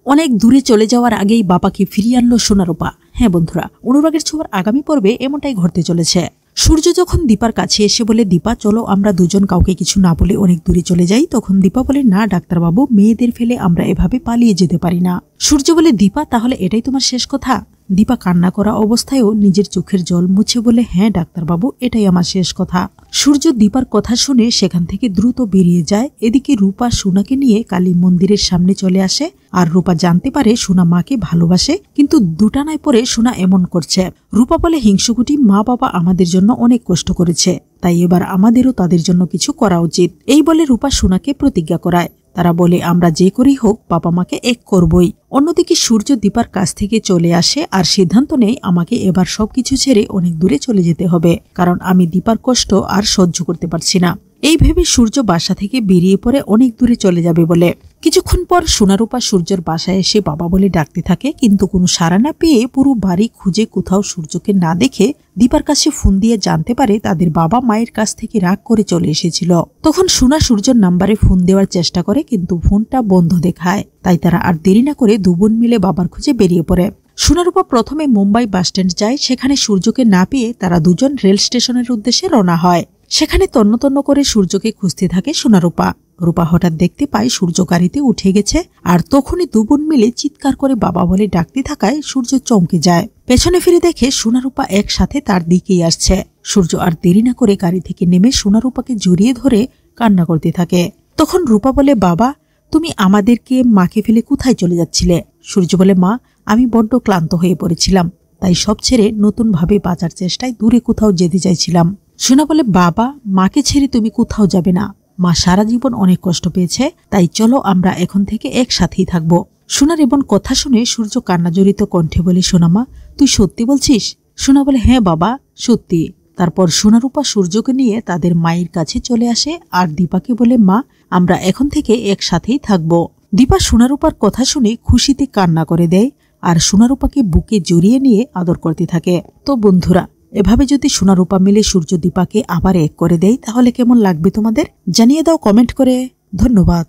অনেক দূরে চলে যাওয়ার আগেই বাবাকে ফিরিয়ে আনলো সোনারূপা। হ্যাঁ বন্ধুরা, অনুরাগের ছোঁয়ার আগামী পর্বে এমনটাই ঘটতে চলেছে। সূর্য যখন দীপার কাছে এসে বলে, দীপা চলো আমরা দুজন কাউকে কিছু না বলে অনেক দূরে চলে যাই, তখন দীপা বলে, না ডাক্তারবাবু, মেয়েদের ফেলে আমরা এভাবে পালিয়ে যেতে পারি না। সূর্য বলে, দীপা তাহলে এটাই তোমার শেষ কথা? দীপা কান্না করা অবস্থায়ও নিজের চোখের জল মুছে বলে, হ্যাঁ ডাক্তারবাবু, এটাই আমার শেষ কথা। সূর্য দীপার কথা শুনে সেখান থেকে দ্রুত বেরিয়ে যায়। এদিকে রূপা সোনাকে নিয়ে কালী মন্দিরের সামনে চলে আসে। আর রূপা জানতে পারে সোনা মাকে ভালোবাসে, কিন্তু দুটানায় পরে সোনা এমন করছে। রূপা বলে, হিংসুকুটি মা বাবা আমাদের জন্য অনেক কষ্ট করেছে, তাই এবার আমাদেরও তাদের জন্য কিছু করা উচিত। এই বলে রূপা সোনাকে প্রতিজ্ঞা করায়। তারা বলে, আমরা যে করেই হোক বাবা মাকে এক করবই। অন্যদিকে সূর্য দীপার কাছ থেকে চলে আসে আর সিদ্ধান্ত নেয়, আমাকে এবার সবকিছু ছেড়ে অনেক দূরে চলে যেতে হবে, কারণ আমি দীপার কষ্ট আর সহ্য করতে পারছি না। এই ভেবে সূর্য বাসা থেকে বেরিয়ে পড়ে অনেক দূরে চলে যাবে বলে। কিছুক্ষণ পর সোনারূপা সূর্যের বাসায় এসে বাবা বলে ডাকতে থাকে, কিন্তু কোনো সাড়া না পেয়ে পুরো বাড়ি খুঁজে কোথাও সূর্যকে না দেখে দীপার কাছে ফোন দিয়ে জানতে পারে তাদের বাবা মায়ের কাছ থেকে রাগ করে চলে এসেছিল। তখন সোনা সূর্যের নাম্বারে ফোন দেওয়ার চেষ্টা করে, কিন্তু ফোনটা বন্ধ দেখায়। তাই তারা আর দেরি না করে দুবোন মিলে বাবার খুঁজে বেরিয়ে পড়ে। সোনারূপা প্রথমে মুম্বাই বাসস্ট্যান্ড যায়। সেখানে সূর্যকে না পেয়ে তারা দুজন রেল স্টেশনের উদ্দেশ্যে রওনা হয়। সেখানে তন্ন তন্ন করে সূর্যকে খুঁজতে থাকে সোনারূপা। রূপা হঠাৎ দেখতে পায় সূর্য গাড়িতে উঠে গেছে, আর তখনই দুবোন মিলে চিৎকার করে বাবা বলে ডাকতে থাকায় সূর্য চমকে যায়। পেছনে ফিরে দেখে সোনারূপা একসাথে তার দিকেই আসছে। সূর্য আর দেরি না করে গাড়ি থেকে নেমে সোনারূপাকে জড়িয়ে ধরে কান্না করতে থাকে। তখন রূপা বলে, বাবা তুমি আমাদেরকে মাকে ফেলে কোথায় চলে যাচ্ছিলে? সূর্য বলে, মা আমি বড্ড ক্লান্ত হয়ে পড়েছিলাম, তাই সব ছেড়ে নতুন ভাবে বাঁচার চেষ্টায় দূরে কোথাও যেতে চাইছিলাম। সোনা বলে, বাবা মাকে ছেড়ে তুমি কোথাও যাবে না, মা সারা জীবন অনেক কষ্ট পেয়েছে, তাই চলো আমরা এখন থেকে একসাথেই থাকবো। সোনার এমন কথা শুনে সূর্য কান্নাজড়িত কণ্ঠে বলে, সোনা মা তুই সত্যি বলছিস? সোনা বলে, হ্যাঁ বাবা সত্যি। তারপর সোনারূপা সূর্যকে নিয়ে তাদের মায়ের কাছে চলে আসে আর দীপাকে বলে, মা আমরা এখন থেকে একসাথেই থাকবো। দীপা সোনারূপার কথা শুনে খুশিতে কান্না করে দেয় আর সোনারূপাকে বুকে জড়িয়ে নিয়ে আদর করতে থাকে। তো বন্ধুরা, এভাবে যদি সোনারূপা মিলে সূর্য দীপাকে আবার এক করে দেয় তাহলে কেমন লাগবে তোমাদের? জানিয়ে দাও কমেন্ট করে। ধন্যবাদ।